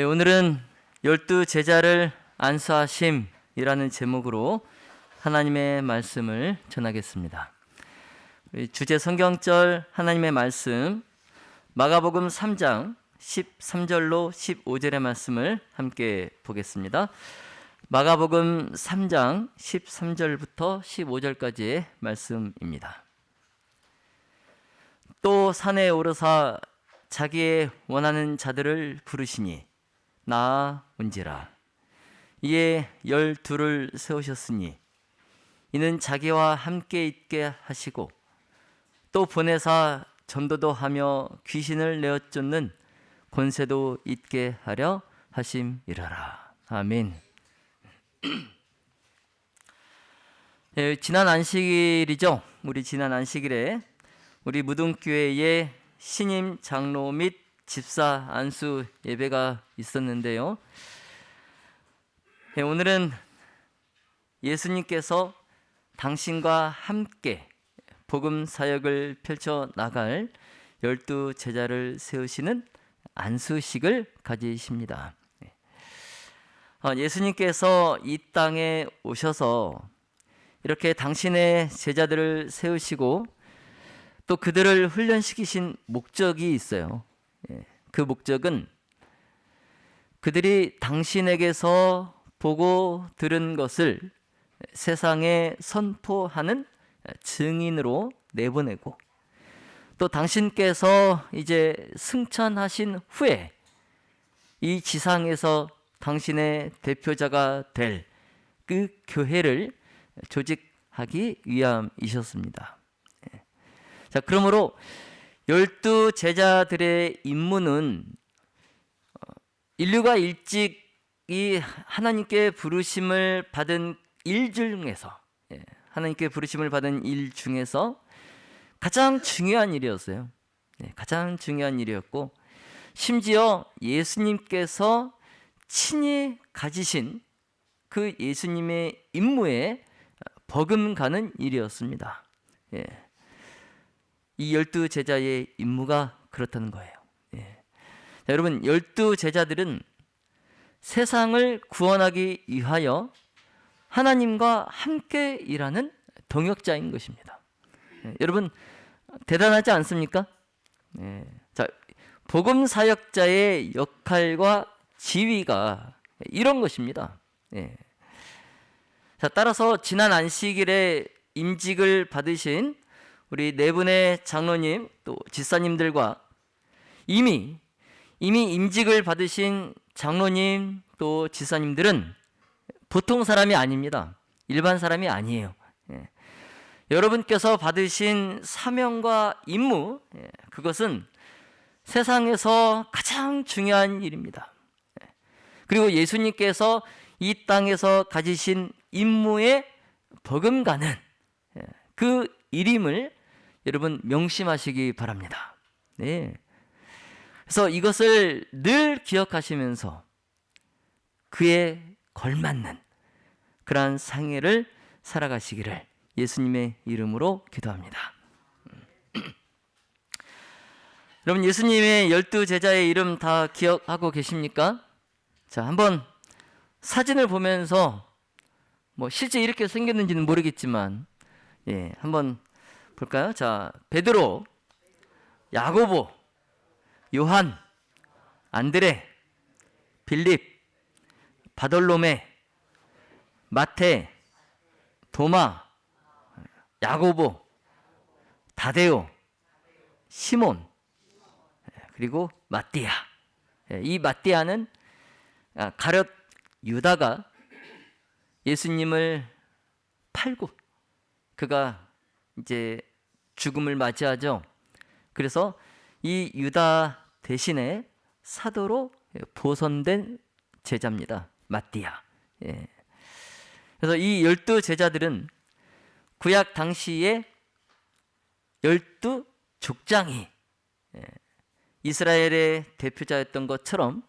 오늘은 12제자를 안수하심이라는 제목으로 하나님의 말씀을 전하겠습니다. 주제 성경절 하나님의 말씀 마가복음 3장 13절로 15절의 말씀을 함께 보겠습니다. 마가복음 3장 13절부터 15절까지의 말씀입니다. 또 산에 오르사 자기의 원하는 자들을 부르시니 나아온지라. 이에 12를 세우셨으니 이는 자기와 함께 있게 하시고 또 보내사 전도도 하며 귀신을 내어 쫓는 권세도 있게 하려 하심이라라. 아멘. 지난 안식일이죠. 우리 지난 안식일에 우리 무등교회의 신임 장로 및 집사 안수 예배가 있었는데요. 오늘은 예수님께서 당신과 함께 복음 사역을 펼쳐 나갈 12제자를 세우시는 안수식을 가지십니다. 예수님께서 이 땅에 오셔서 이렇게 당신의 제자들을 세우시고 또 그들을 훈련시키신 목적이 있어요. 그 목적은 그들이 당신에게서 보고 들은 것을 세상에 선포하는 증인으로 내보내고 또 당신께서 이제 승천하신 후에 이 지상에서 당신의 대표자가 될 그 교회를 조직하기 위함이셨습니다. 자, 그러므로 12제자들의 임무는 인류가 일찍 이 하나님께 부르심을 받은 일 중에서 하나님께 부르심을 받은 일 중에서 가장 중요한 일이었어요. 가장 중요한 일이었고 심지어 예수님께서 친히 가지신 그 예수님의 임무에 버금가는 일이었습니다. 이 12제자의 임무가 그렇다는 거예요. 자, 여러분 12제자들은 세상을 구원하기 위하여 하나님과 함께 일하는 동역자인 것입니다. 여러분 대단하지 않습니까? 자, 복음 사역자의 역할과 지위가 이런 것입니다. 자, 따라서 지난 안식일에 임직을 받으신 우리 네 분의 장로님 또 집사님들과 이미 임직을 받으신 장로님 또 집사님들은 보통 사람이 아닙니다. 일반 사람이 아니에요. 여러분께서 받으신 사명과 임무, 그것은 세상에서 가장 중요한 일입니다. 그리고 예수님께서 이 땅에서 가지신 임무에 버금가는 그 일임을 여러분 명심하시기 바랍니다. 그래서 이것을 늘 기억하시면서 그에 걸맞는 그러한 생애를 살아가시기를 예수님의 이름으로 기도합니다. 여러분 예수님의 12제자의 이름 다 기억하고 계십니까? 자, 한번 사진을 보면서 실제 이렇게 생겼는지는 모르겠지만 한번 볼까요? 자, 베드로, 야고보, 요한, 안드레, 빌립, 바돌로메, 마태, 도마, 야고보, 다데오, 시몬, 그리고 마띠아. 이 마띠아는 가룟 유다가 예수님을 팔고 그가 이제 죽음을 맞이하죠. 그래서 이 유다 대신에 사도로 보선된 제자입니다. 마띠아. 그래서 이 12제자들은 구약 당시에 12족장이 이스라엘의 대표자였던 것처럼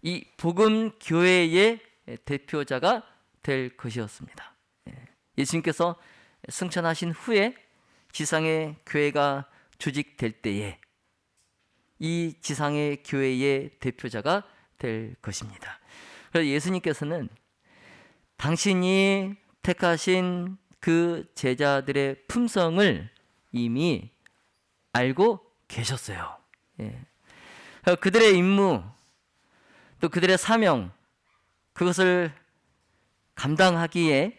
이 복음 교회의 대표자가 될 것이었습니다. 예수님께서 승천하신 후에 지상의 교회가 조직될 때에 이 지상의 교회의 대표자가 될 것입니다. 그래서 예수님께서는 당신이 택하신 그 제자들의 품성을 이미 알고 계셨어요. 예. 그들의 임무, 또 그들의 사명, 그것을 감당하기에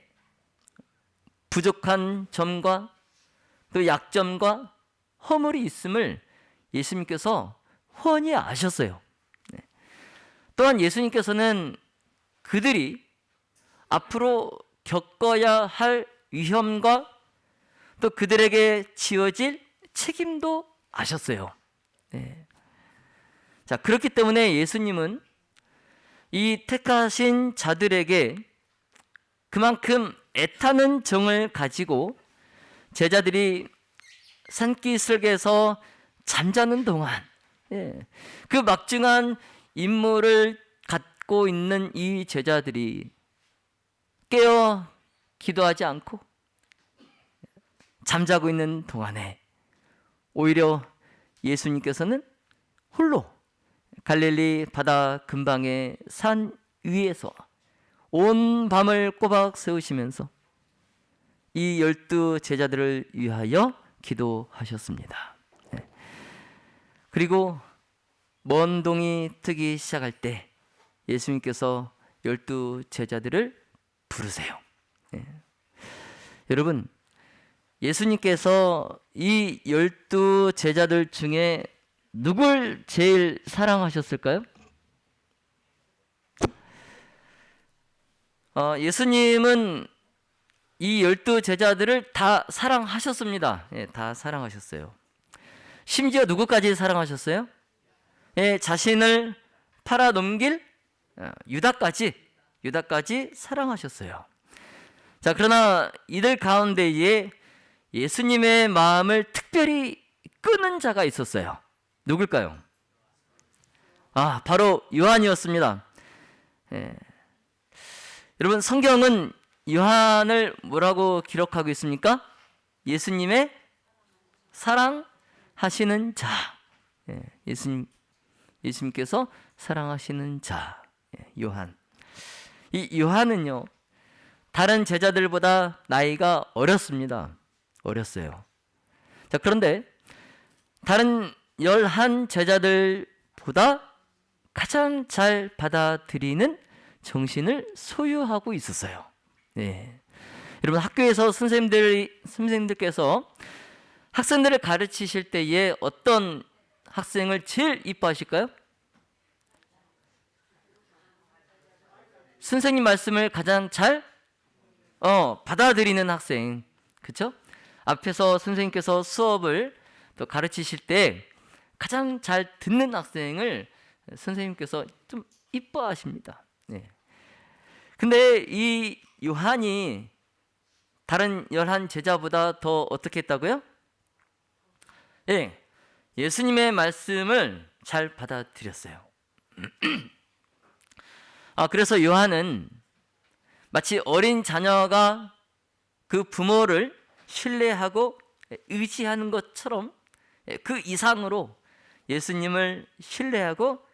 부족한 점과 또 약점과 허물이 있음을 예수님께서 훤히 아셨어요. 또한 예수님께서는 그들이 앞으로 겪어야 할 위험과 또 그들에게 지어질 책임도 아셨어요. 네. 자, 그렇기 때문에 예수님은 이 택하신 자들에게 그만큼 애타는 정을 가지고 제자들이 산기슭에서 잠자는 동안 그 막중한 임무를 갖고 있는 이 제자들이 깨어 기도하지 않고 잠자고 있는 동안에 오히려 예수님께서는 홀로 갈릴리 바다 근방의 산 위에서 온 밤을 꼬박 세우시면서 이 12 제자들을 위하여 기도하셨습니다. 그리고 먼 동이 트기 시작할 때 예수님께서 12 제자들을 부르세요. 여러분, 예수님께서 이 12 제자들 중에 누굴 제일 사랑하셨을까요? 예수님은 이 12 제자들을 다 사랑하셨습니다. 다 사랑하셨어요. 심지어 누구까지 사랑하셨어요? 자신을 팔아 넘길 유다까지 사랑하셨어요. 자, 그러나 이들 가운데에 예수님의 마음을 특별히 끄는 자가 있었어요. 누굴까요? 바로 요한이었습니다. 여러분, 성경은 요한을 뭐라고 기록하고 있습니까? 예수님의 사랑하시는 자. 예수님께서 사랑하시는 자. 요한. 이 요한은요, 다른 제자들보다 나이가 어렸어요. 자, 그런데 다른 11 제자들보다 가장 잘 받아들이는 정신을 소유하고 있었어요. 여러분, 학교에서 선생님들께서 학생들을 가르치실 때에 어떤 학생을 제일 이뻐하실까요? 선생님 말씀을 가장 잘 받아들이는 학생, 그렇죠? 앞에서 선생님께서 수업을 또 가르치실 때 가장 잘 듣는 학생을 선생님께서 좀 이뻐하십니다. 근데 이 요한이 다른 11 제자보다 더 어떻게 했다고요? 예수님의 말씀을 잘 받아들였어요. 그래서 요한은 마치 어린 자녀가 그 부모를 신뢰하고 의지하는 것처럼 그 이상으로 예수님을 신뢰하고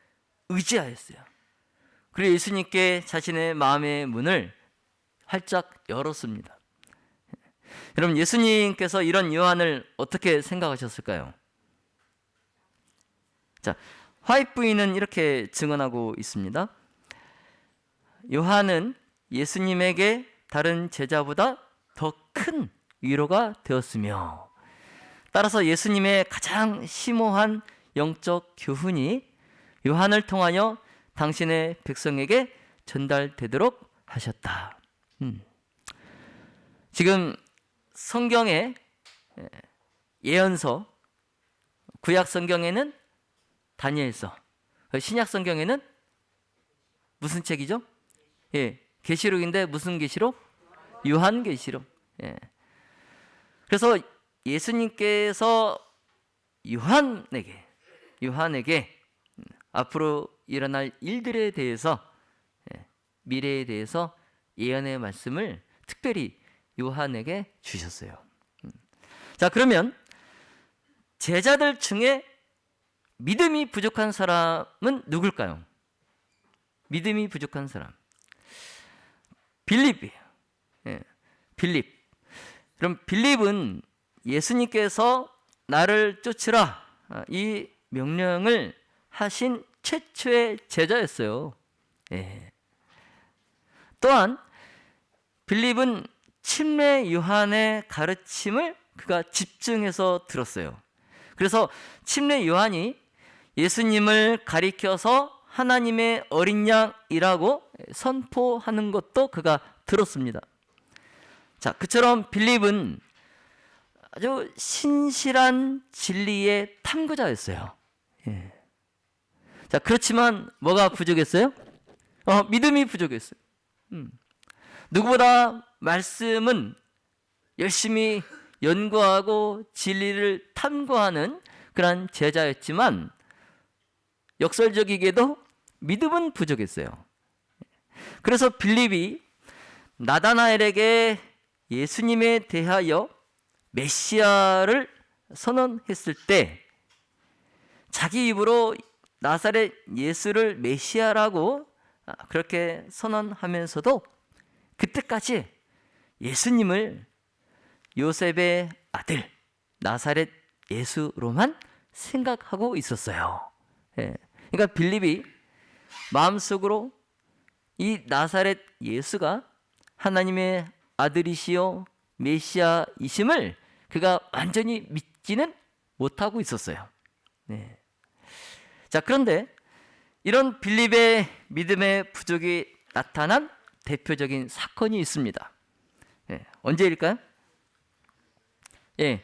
의지하였어요. 그리고 예수님께 자신의 마음의 문을 활짝 열었습니다. 여러분, 예수님께서 이런 요한을 어떻게 생각하셨을까요? 자, 화이트 부인은 이렇게 증언하고 있습니다. 요한은 예수님에게 다른 제자보다 더 큰 위로가 되었으며, 따라서 예수님의 가장 심오한 영적 교훈이 요한을 통하여 당신의 백성에게 전달되도록 하셨다. 지금 성경의 예언서, 구약 성경에는 다니엘서, 신약 성경에는 무슨 책이죠? 계시록인데 무슨 계시록? 요한계시록. 그래서 예수님께서 요한에게 앞으로 일어날 일들에 대해서, 미래에 대해서 예언의 말씀을 특별히 요한에게 주셨어요. 자, 그러면 제자들 중에 믿음이 부족한 사람은 누굴까요? 믿음이 부족한 사람. 빌립이에요. 예, 빌립. 그럼 빌립은 예수님께서 나를 쫓으라 이 명령을 하신 최초의 제자였어요. 예. 또한 빌립은 침례 요한의 가르침을 그가 집중해서 들었어요. 그래서 침례 요한이 예수님을 가리켜서 하나님의 어린 양이라고 선포하는 것도 그가 들었습니다. 자, 그처럼 빌립은 아주 신실한 진리의 탐구자였어요. 예. 자, 그렇지만 뭐가 부족했어요? 믿음이 부족했어요. 누구보다 말씀은 열심히 연구하고 진리를 탐구하는 그런 제자였지만 역설적이게도 믿음은 부족했어요. 그래서 빌립이 나다나엘에게 예수님에 대하여 메시아를 선언했을 때 자기 입으로 나사렛 예수를 메시아라고 그렇게 선언하면서도 그때까지 예수님을 요셉의 아들 나사렛 예수로만 생각하고 있었어요. 예. 그러니까 빌립이 마음속으로 이 나사렛 예수가 하나님의 아들이시요 메시아이심을 그가 완전히 믿지는 못하고 있었어요. 네. 자, 그런데 이런 빌립의 믿음의 부족이 나타난 대표적인 사건이 있습니다. 예, 언제일까요? 예,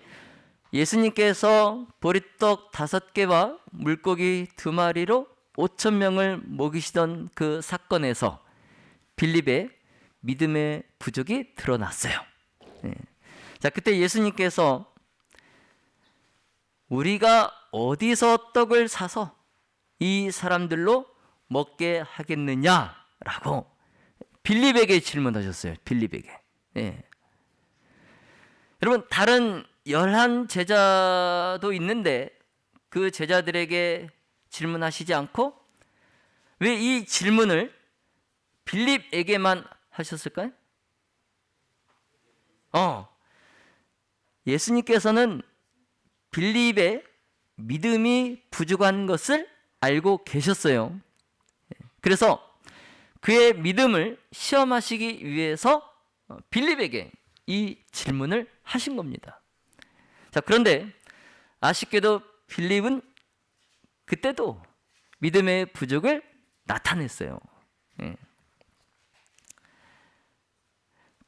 예수님께서 보리떡 5개와 물고기 2마리로 5,000명을 먹이시던 그 사건에서 빌립의 믿음의 부족이 드러났어요. 예. 자, 그때 예수님께서 우리가 어디서 떡을 사서 이 사람들로 먹게 하겠느냐라고 빌립에게 질문하셨어요. 빌립에게. 예. 여러분, 다른 11 제자도 있는데 그 제자들에게 질문하시지 않고 왜 이 질문을 빌립에게만 하셨을까요? 예수님께서는 빌립의 믿음이 부족한 것을 알고 계셨어요. 그래서 그의 믿음을 시험하시기 위해서 빌립에게 이 질문을 하신 겁니다. 자, 그런데 아쉽게도 빌립은 그때도 믿음의 부족을 나타냈어요.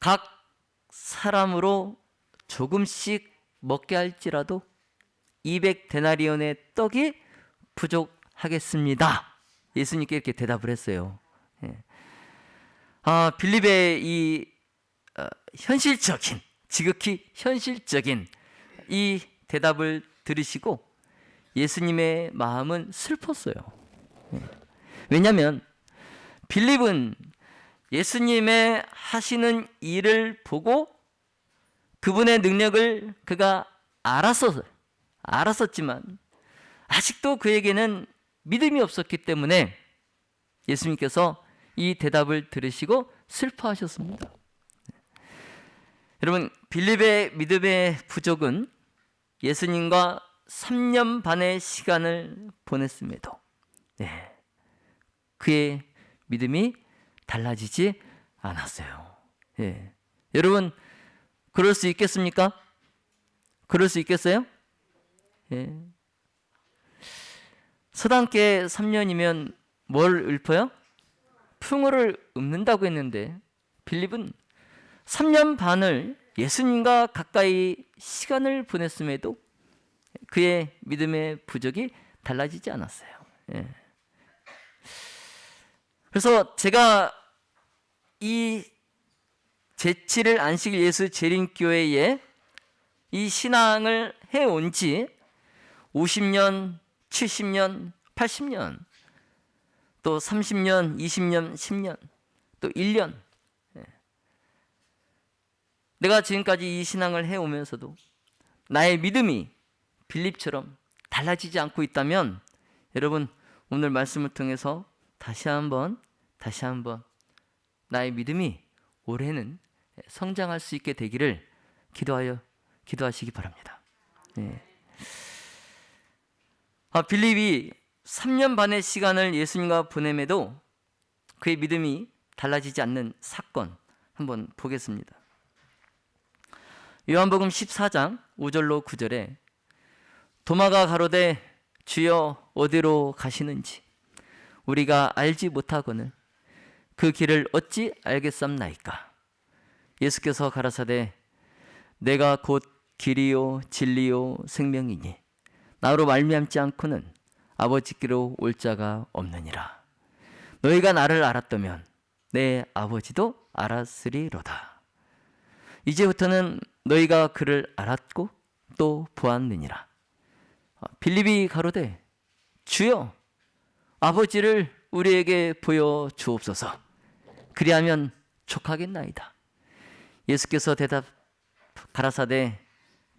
각 사람으로 조금씩 먹게 할지라도 200데나리온의 떡이 부족하겠습니다. 예수님께 이렇게 대답을 했어요. 빌립의 이 현실적인, 지극히 현실적인 이 대답을 들으시고 예수님의 마음은 슬펐어요. 왜냐하면 빌립은 예수님의 하시는 일을 보고 그분의 능력을 그가 알았었지만 아직도 그에게는 믿음이 없었기 때문에 예수님께서 이 대답을 들으시고 슬퍼하셨습니다. 여러분, 빌립의 믿음의 부족은 예수님과 3년 반의 시간을 보냈음에도 그의 믿음이 달라지지 않았어요. 여러분, 그럴 수 있겠습니까? 그럴 수 있겠어요? 서당계 3년이면 뭘 읊어요? 풍요를 읊는다고 했는데 빌립은 3년 반을 예수님과 가까이 시간을 보냈음에도 그의 믿음의 부족이 달라지지 않았어요. 그래서 제가 이 제7일 안식일 예수 재림교회에 이 신앙을 해온 지 50년, 70년, 80년, 또 30년, 20년, 10년, 또 1년. 내가 지금까지 이 신앙을 해오면서도 나의 믿음이 빌립처럼 달라지지 않고 있다면 여러분, 오늘 말씀을 통해서 다시 한번 다시 한번 나의 믿음이 올해는 성장할 수 있게 되기를 기도하시기 바랍니다. 네. 빌립이 3년 반의 시간을 예수님과 보냄에도 그의 믿음이 달라지지 않는 사건 한번 보겠습니다. 요한복음 14장 5절로 9절에 도마가 가로되 주여 어디로 가시는지 우리가 알지 못하거늘 그 길을 어찌 알겠삼나이까. 예수께서 가라사대 내가 곧 길이요 진리요 생명이니 나로 말미암지 않고는 아버지께로 올 자가 없느니라. 너희가 나를 알았다면 내 아버지도 알았으리로다. 이제부터는 너희가 그를 알았고 또 보았느니라. 빌립이 가로되 주여 아버지를 우리에게 보여 주옵소서. 그리하면 족하겠나이다. 예수께서 가라사대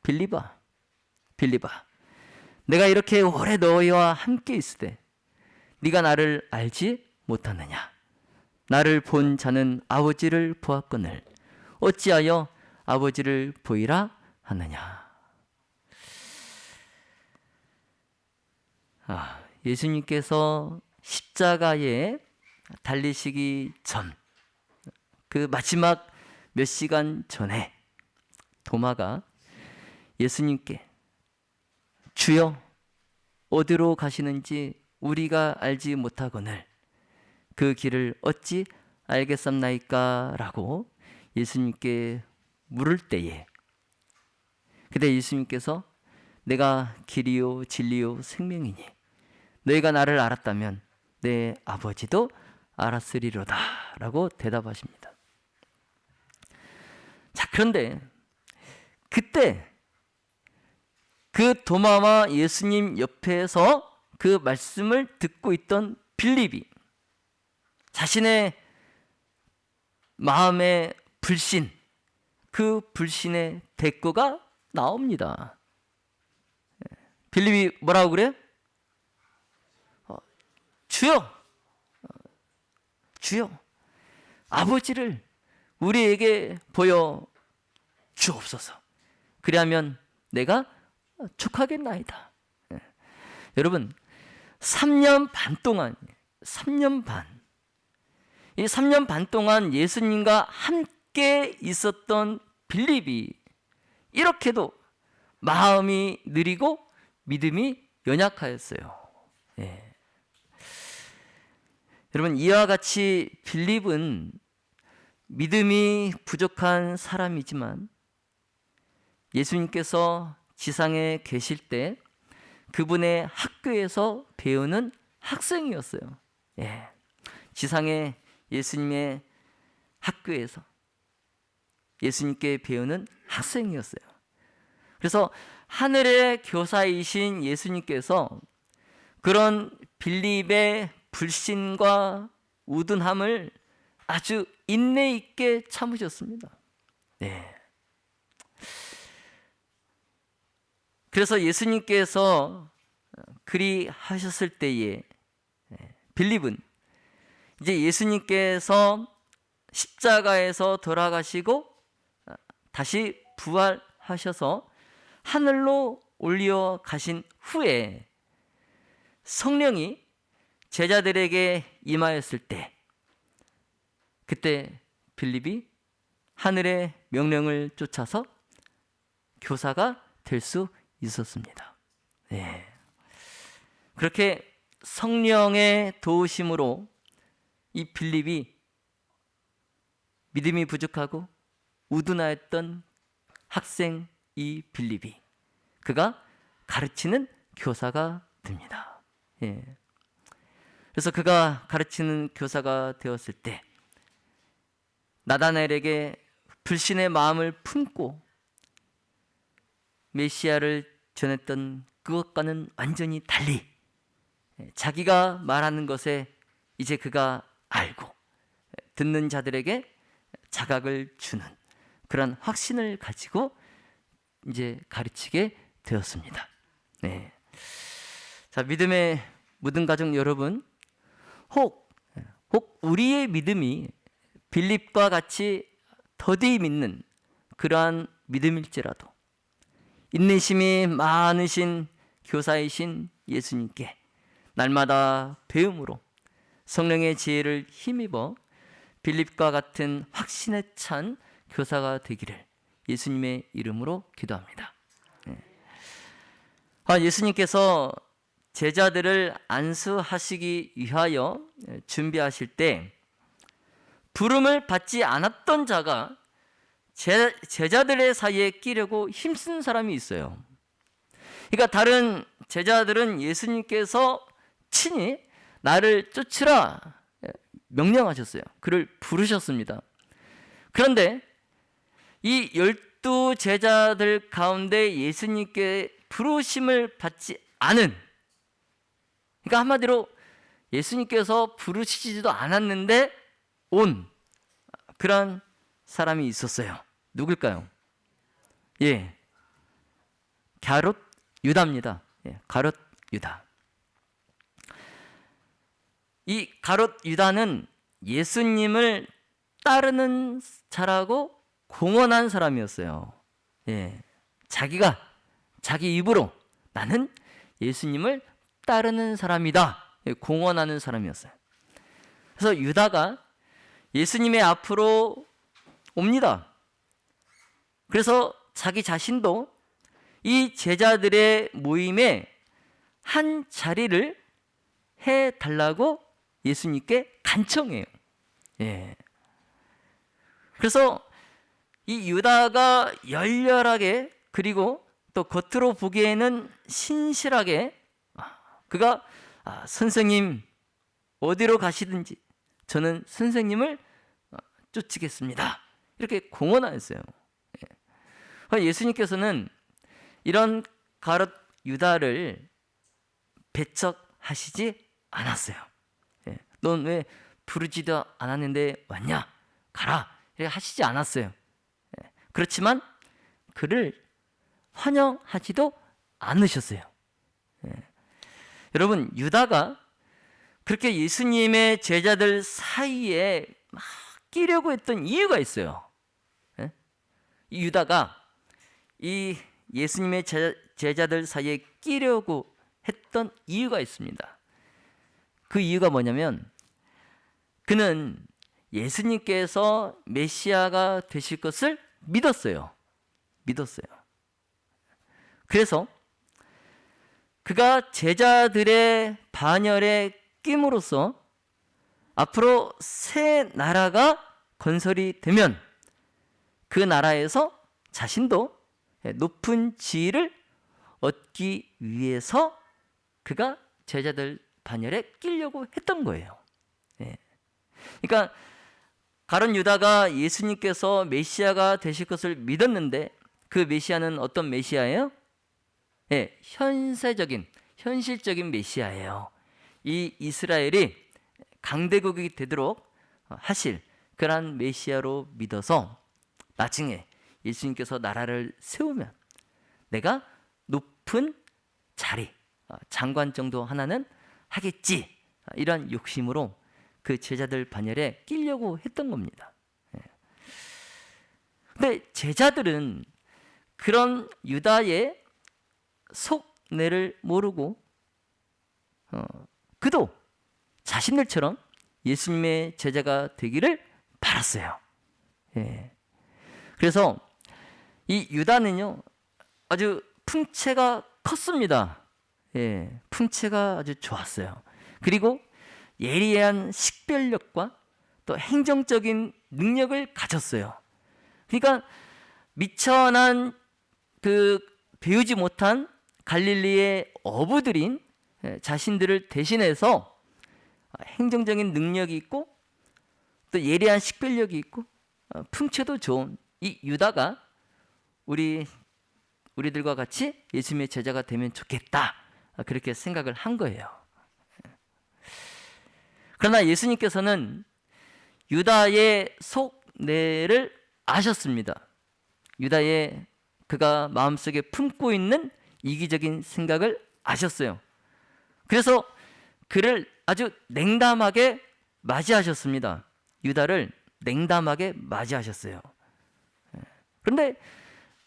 빌립아 내가 이렇게 오래 너희와 함께 있으되 네가 나를 알지 못하느냐. 나를 본 자는 아버지를 보았거늘 어찌하여 아버지를 보이라 하느냐. 예수님께서 십자가에 달리시기 전, 그 마지막 몇 시간 전에 도마가 예수님께 주여 어디로 가시는지 우리가 알지 못하거늘 그 길을 어찌 알겠삼나이까 라고 예수님께 물을 때에 그때 예수님께서 내가 길이요 진리요 생명이니 너희가 나를 알았다면 내 아버지도 알았으리로다 라고 대답하십니다. 자, 그런데 그때 그 도마와 예수님 옆에서 그 말씀을 듣고 있던 빌립이 자신의 마음의 불신, 그 불신의 대가가 나옵니다. 빌립이 뭐라고 그래? 주여 아버지를 우리에게 보여 주옵소서. 그리하면 내가 족하겠나이다. 여러분 3년 반 동안 이 3년 반 동안 예수님과 함께 있었던 빌립이 이렇게도 마음이 느리고 믿음이 연약하였어요. 여러분 이와 같이 빌립은 믿음이 부족한 사람이지만 예수님께서 지상에 계실 때 그분의 학교에서 배우는 학생이었어요. 지상에 예수님의 학교에서 예수님께 배우는 학생이었어요. 그래서 하늘의 교사이신 예수님께서 그런 빌립의 불신과 우둔함을 아주 인내 있게 참으셨습니다. 그래서 예수님께서 그리 하셨을 때에 빌립은 이제 예수님께서 십자가에서 돌아가시고 다시 부활하셔서 하늘로 올려 가신 후에 성령이 제자들에게 임하였을 때 그때 빌립이 하늘의 명령을 쫓아서 교사가 될 수 있었습니다. 그렇게 성령의 도우심으로 이 빌립이 믿음이 부족하고 우둔하였던 학생 이 빌립이 그가 가르치는 교사가 됩니다. 그래서 그가 가르치는 교사가 되었을 때 나다나엘에게 불신의 마음을 품고 메시아를 전했던 그것과는 완전히 달리 자기가 말하는 것에 이제 그가 알고 듣는 자들에게 자각을 주는 그런 확신을 가지고 이제 가르치게 되었습니다. 자, 믿음의 모든 가족 여러분, 혹 우리의 믿음이 빌립과 같이 더디 믿는 그러한 믿음일지라도 인내심이 많으신 교사이신 예수님께 날마다 배움으로 성령의 지혜를 힘입어 빌립과 같은 확신에 찬 교사가 되기를 예수님의 이름으로 기도합니다. 예수님께서 제자들을 안수하시기 위하여 준비하실 때 부름을 받지 않았던 자가 제자들의 사이에 끼려고 힘쓴 사람이 있어요. 그러니까 다른 제자들은 예수님께서 친히 나를 쫓으라 명령하셨어요. 그를 부르셨습니다. 그런데 이 12 제자들 가운데 예수님께 부르심을 받지 않은, 그러니까 한마디로 예수님께서 부르시지도 않았는데 온 그런 사람이 있었어요. 누굴까요? 가롯 유다입니다. 가롯 유다. 이 가롯 유다는 예수님을 따르는 자라고 공언한 사람이었어요. 자기가 자기 입으로 나는 예수님을 따르는 사람이다 공언하는 사람이었어요. 그래서 유다가 예수님의 앞으로 옵니다. 그래서 자기 자신도 이 제자들의 모임에 한 자리를 해달라고 예수님께 간청해요. 그래서 이 유다가 열렬하게, 그리고 또 겉으로 보기에는 신실하게 그가 선생님 어디로 가시든지 저는 선생님을 쫓으겠습니다 이렇게 공언하였어요. 예수님께서는 이런 가롯 유다를 배척하시지 않았어요. 넌 왜 부르지도 않았는데 왔냐? 가라 이렇게 하시지 않았어요. 그렇지만 그를 환영하지도 않으셨어요. 여러분, 유다가 그렇게 예수님의 제자들 사이에 막 끼려고 했던 이유가 있어요. 이 유다가 이 예수님의 제자들 사이에 끼려고 했던 이유가 있습니다. 그 이유가 뭐냐면 그는 예수님께서 메시아가 되실 것을 믿었어요. 그래서 그가 제자들의 반열에 끼므로써 앞으로 새 나라가 건설이 되면 그 나라에서 자신도 높은 지위를 얻기 위해서 그가 제자들 반열에 끼려고 했던 거예요. 그러니까 가룟 유다가 예수님께서 메시아가 되실 것을 믿었는데 그 메시아는 어떤 메시아예요? 현실적인 메시아예요. 이 이스라엘이 강대국이 되도록 하실 그러한 메시아로 믿어서 나중에 예수님께서 나라를 세우면 내가 높은 자리, 장관 정도 하나는 하겠지, 이런 욕심으로 그 제자들 반열에 끼려고 했던 겁니다. 근데 제자들은 그런 유다의 속내를 모르고 그도 자신들처럼 예수님의 제자가 되기를 바랐어요. 그래서 이 유다는요 아주 풍채가 컸습니다. 풍채가 아주 좋았어요. 그리고 예리한 식별력과 또 행정적인 능력을 가졌어요. 그러니까 미천한 배우지 못한 갈릴리의 어부들인 자신들을 대신해서 행정적인 능력이 있고 또 예리한 식별력이 있고 풍채도 좋은 이 유다가 우리들과 같이 예수님의 제자가 되면 좋겠다, 그렇게 생각을 한 거예요. 그러나 예수님께서는 유다의 속내를 아셨습니다. 유다의 그가 마음속에 품고 있는 이기적인 생각을 아셨어요. 그래서 그를 아주 냉담하게 맞이하셨습니다. 유다를 냉담하게 맞이하셨어요. 그런데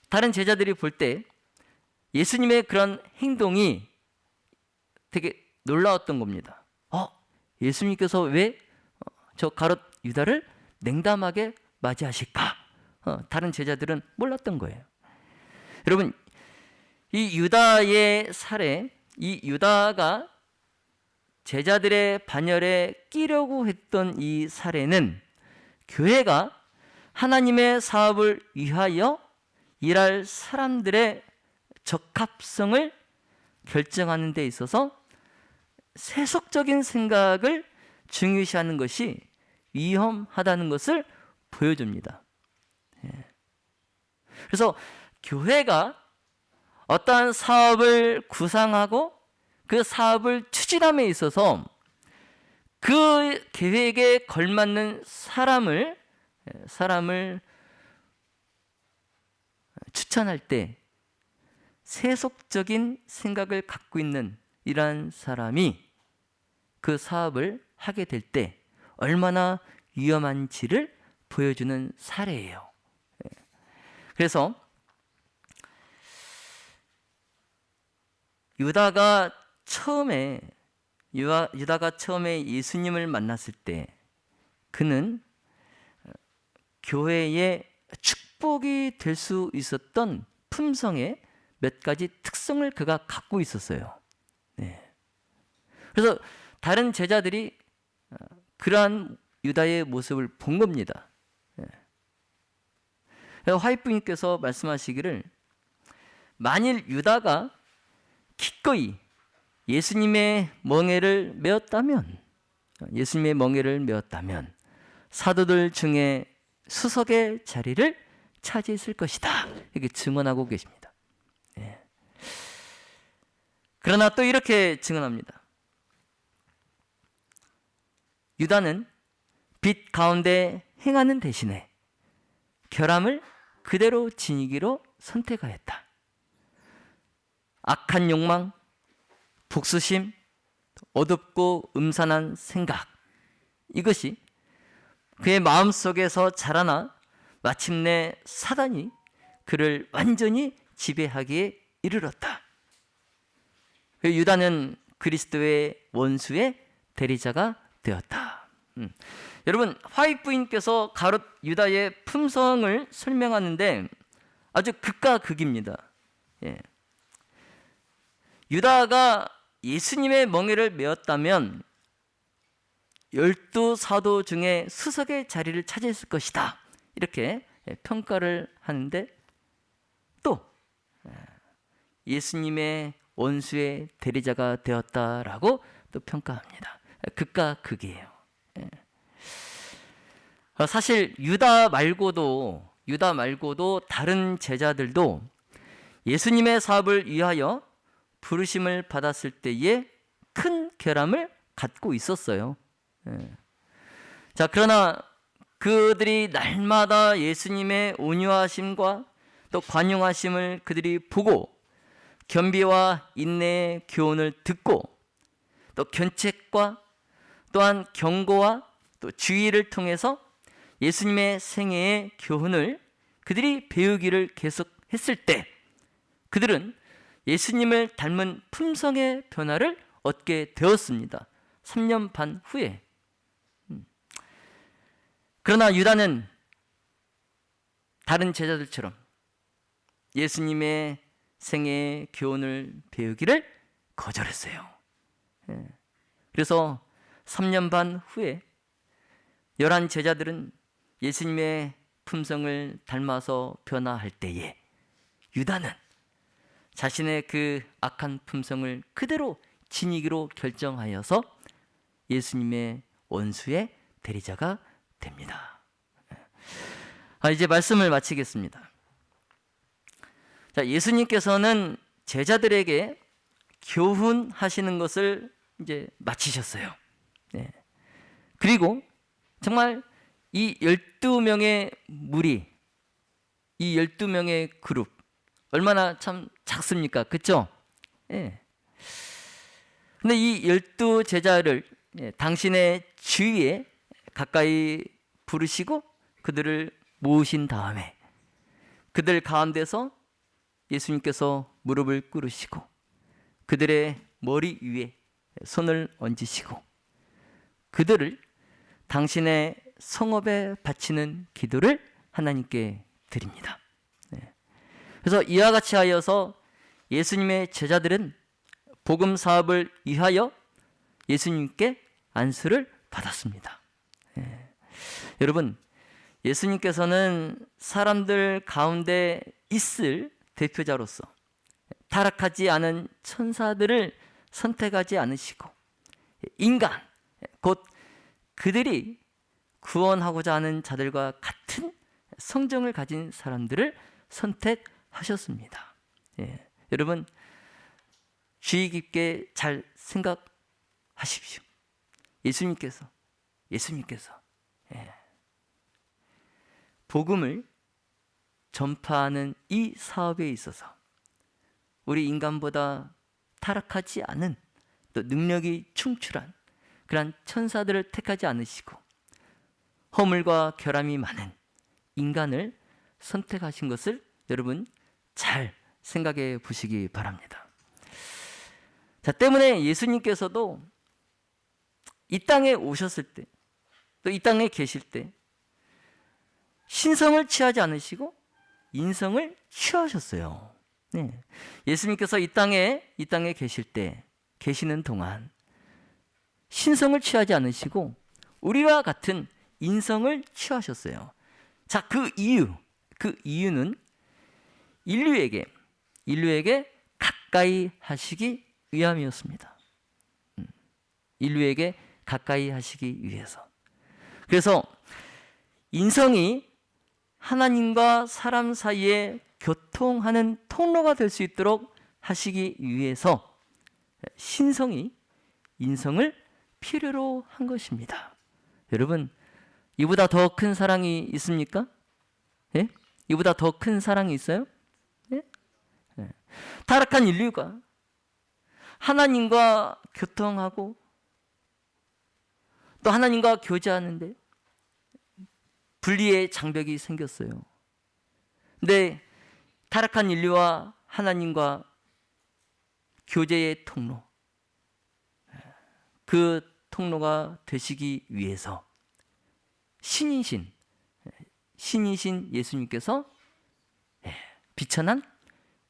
다른 제자들이 볼 때 예수님의 그런 행동이 되게 놀라웠던 겁니다. 예수님께서 왜 저 가롯 유다를 냉담하게 맞이하실까? 다른 제자들은 몰랐던 거예요. 여러분, 이 유다의 사례, 이 유다가 제자들의 반열에 끼려고 했던 이 사례는 교회가 하나님의 사업을 위하여 일할 사람들의 적합성을 결정하는 데 있어서 세속적인 생각을 중요시하는 것이 위험하다는 것을 보여줍니다. 그래서 교회가 어떠한 사업을 구상하고 그 사업을 추진함에 있어서 그 계획에 걸맞는 사람을 추천할 때 세속적인 생각을 갖고 있는 이러한 사람이 그 사업을 하게 될 때 얼마나 위험한지를 보여주는 사례예요. 그래서 유다가 처음에 예수님을 만났을 때 그는 교회의 축복이 될 수 있었던 품성의 몇 가지 특성을 그가 갖고 있었어요. 그래서 다른 제자들이 그러한 유다의 모습을 본 겁니다. 화이트님께서 말씀하시기를 만일 유다가 기꺼이 예수님의 멍에를 메었다면 사도들 중에 수석의 자리를 차지했을 것이다. 이렇게 증언하고 계십니다. 그러나 또 이렇게 증언합니다. 유다는 빛 가운데 행하는 대신에 결함을 그대로 지니기로 선택하였다. 악한 욕망, 복수심, 어둡고 음산한 생각, 이것이 그의 마음속에서 자라나 마침내 사단이 그를 완전히 지배하기에 이르렀다. 유다는 그리스도의 원수의 대리자가 되었다. 여러분, 화이트 부인께서 가롯 유다의 품성을 설명하는데 아주 극과 극입니다. 유다가 예수님의 멍에를 메었다면 12사도 중에 수석의 자리를 차지했을 것이다. 이렇게 평가를 하는데 또 예수님의 원수의 대리자가 되었다라고 또 평가합니다. 극과 극이에요. 사실 유다 말고도 다른 제자들도 예수님의 사업을 위하여 부르심을 받았을 때에 큰 결함을 갖고 있었어요. 자, 그러나 그들이 날마다 예수님의 온유하심과 또 관용하심을 그들이 보고 겸비와 인내의 교훈을 듣고 또 견책과 또한 경고와 또 주의를 통해서 예수님의 생애의 교훈을 그들이 배우기를 계속했을 때 그들은 예수님을 닮은 품성의 변화를 얻게 되었습니다. 3년 반 후에. 그러나 유다는 다른 제자들처럼 예수님의 생애의 교훈을 배우기를 거절했어요. 그래서 3년 반 후에 11 제자들은 예수님의 품성을 닮아서 변화할 때에 유다는 자신의 그 악한 품성을 그대로 지니기로 결정하여서 예수님의 원수의 대리자가 됩니다. 이제 말씀을 마치겠습니다. 자, 예수님께서는 제자들에게 교훈하시는 것을 이제 마치셨어요. 그리고 정말 이 12명의 무리, 이 12명의 그룹 얼마나 참 작습니까? 그렇죠? 근데 이 12 제자를 당신의 주위에 가까이 부르시고 그들을 모으신 다음에 그들 가운데서 예수님께서 무릎을 꿇으시고 그들의 머리 위에 손을 얹으시고 그들을 당신의 성업에 바치는 기도를 하나님께 드립니다. 그래서 이와 같이 하여서 예수님의 제자들은 복음 사업을 위하여 예수님께 안수를 받았습니다. 여러분, 예수님께서는 사람들 가운데 있을 대표자로서 타락하지 않은 천사들을 선택하지 않으시고 인간, 곧 그들이 구원하고자 하는 자들과 같은 성정을 가진 사람들을 선택하셨습니다. 여러분, 주의 깊게 잘 생각하십시오. 예수님께서 복음을 전파하는 이 사업에 있어서 우리 인간보다 타락하지 않은 또 능력이 충출한 그러한 천사들을 택하지 않으시고 허물과 결함이 많은 인간을 선택하신 것을 여러분 잘 생각해 보시기 바랍니다. 자, 때문에 예수님께서도 이 땅에 오셨을 때, 또 이 땅에 계실 때 신성을 취하지 않으시고 인성을 취하셨어요. 예수님께서 이 땅에 계실 때, 계시는 동안 신성을 취하지 않으시고 우리와 같은 인성을 취하셨어요. 자, 그 이유는 인류에게 가까이 하시기 위함이었습니다. 인류에게 가까이 하시기 위해서. 그래서 인성이 하나님과 사람 사이에 교통하는 통로가 될 수 있도록 하시기 위해서 신성이 인성을 필요로 한 것입니다. 여러분, 이보다 더 큰 사랑이 있습니까? 이보다 더 큰 사랑이 있어요? 타락한 인류가 하나님과 교통하고 또 하나님과 교제하는데 분리의 장벽이 생겼어요. 근데 타락한 인류와 하나님과 교제의 통로, 그 통로가 되시기 위해서 신이신 예수님께서 비천한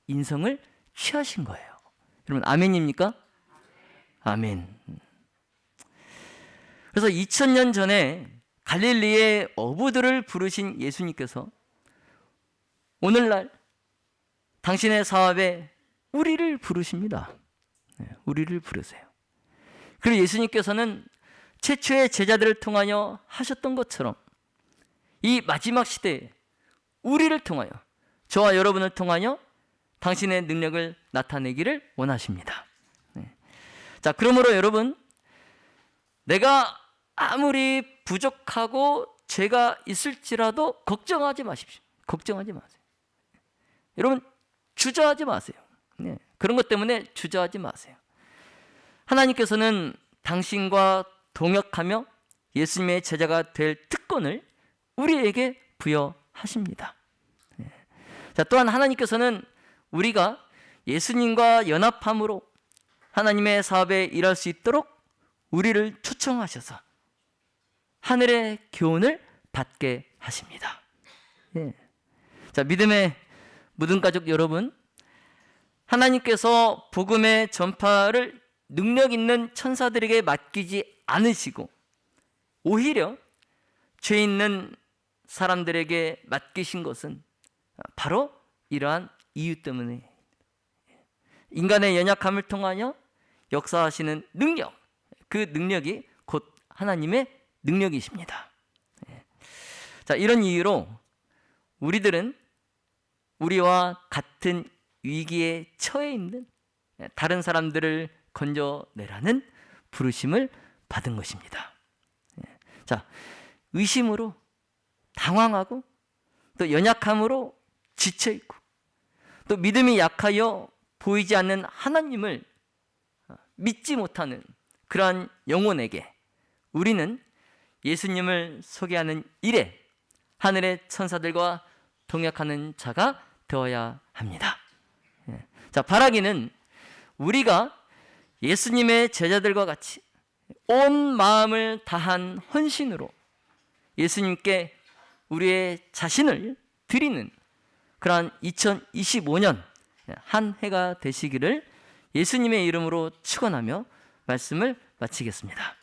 인성을 취하신 거예요. 여러분, 아멘입니까? 아멘. 그래서 2000년 전에 갈릴리의 어부들을 부르신 예수님께서 오늘날 당신의 사업에 우리를 부르십니다. 우리를 부르세요. 그리고 예수님께서는 최초의 제자들을 통하여 하셨던 것처럼 이 마지막 시대에 우리를 통하여, 저와 여러분을 통하여 당신의 능력을 나타내기를 원하십니다. 자, 그러므로 여러분, 내가 아무리 부족하고 죄가 있을지라도 걱정하지 마십시오. 걱정하지 마세요. 여러분, 주저하지 마세요. 그런 것 때문에 주저하지 마세요. 하나님께서는 당신과 동역하며 예수님의 제자가 될 특권을 우리에게 부여하십니다. 자, 또한 하나님께서는 우리가 예수님과 연합함으로 하나님의 사업에 일할 수 있도록 우리를 초청하셔서 하늘의 교훈을 받게 하십니다. 자, 믿음의 모든 가족 여러분, 하나님께서 복음의 전파를 능력 있는 천사들에게 맡기지 않으시고 오히려 죄 있는 사람들에게 맡기신 것은 바로 이러한 이유 때문에 인간의 연약함을 통하여 역사하시는 능력, 그 능력이 곧 하나님의 능력이십니다. 자, 이런 이유로 우리들은 우리와 같은 위기에 처해 있는 다른 사람들을 건져내라는 부르심을 받은 것입니다. 자, 의심으로 당황하고 또 연약함으로 지쳐있고 또 믿음이 약하여 보이지 않는 하나님을 믿지 못하는 그러한 영혼에게 우리는 예수님을 소개하는 일에 하늘의 천사들과 동역하는 자가 되어야 합니다. 자, 바라기는 우리가 예수님의 제자들과 같이 온 마음을 다한 헌신으로 예수님께 우리의 자신을 드리는 그러한 2025년 한 해가 되시기를 예수님의 이름으로 축원하며 말씀을 마치겠습니다.